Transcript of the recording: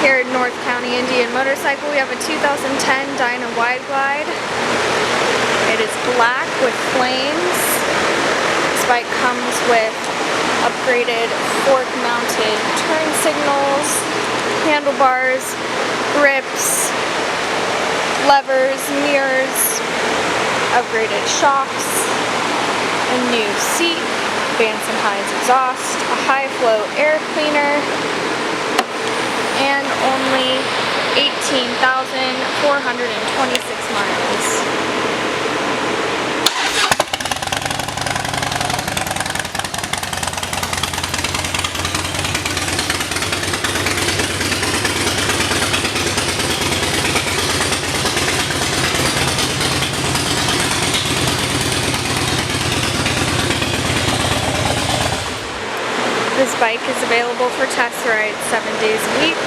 Here at North County Indian Motorcycle, we have a 2010 Dyna Wide Glide. It is black with flames. This bike comes with upgraded fork-mounted turn signals, handlebars, grips, levers, mirrors, upgraded shocks, a new seat, Vance & Hines exhaust, a high-flow air cleaner, and only 18,426 miles. This bike is available for test rides 7 days a week.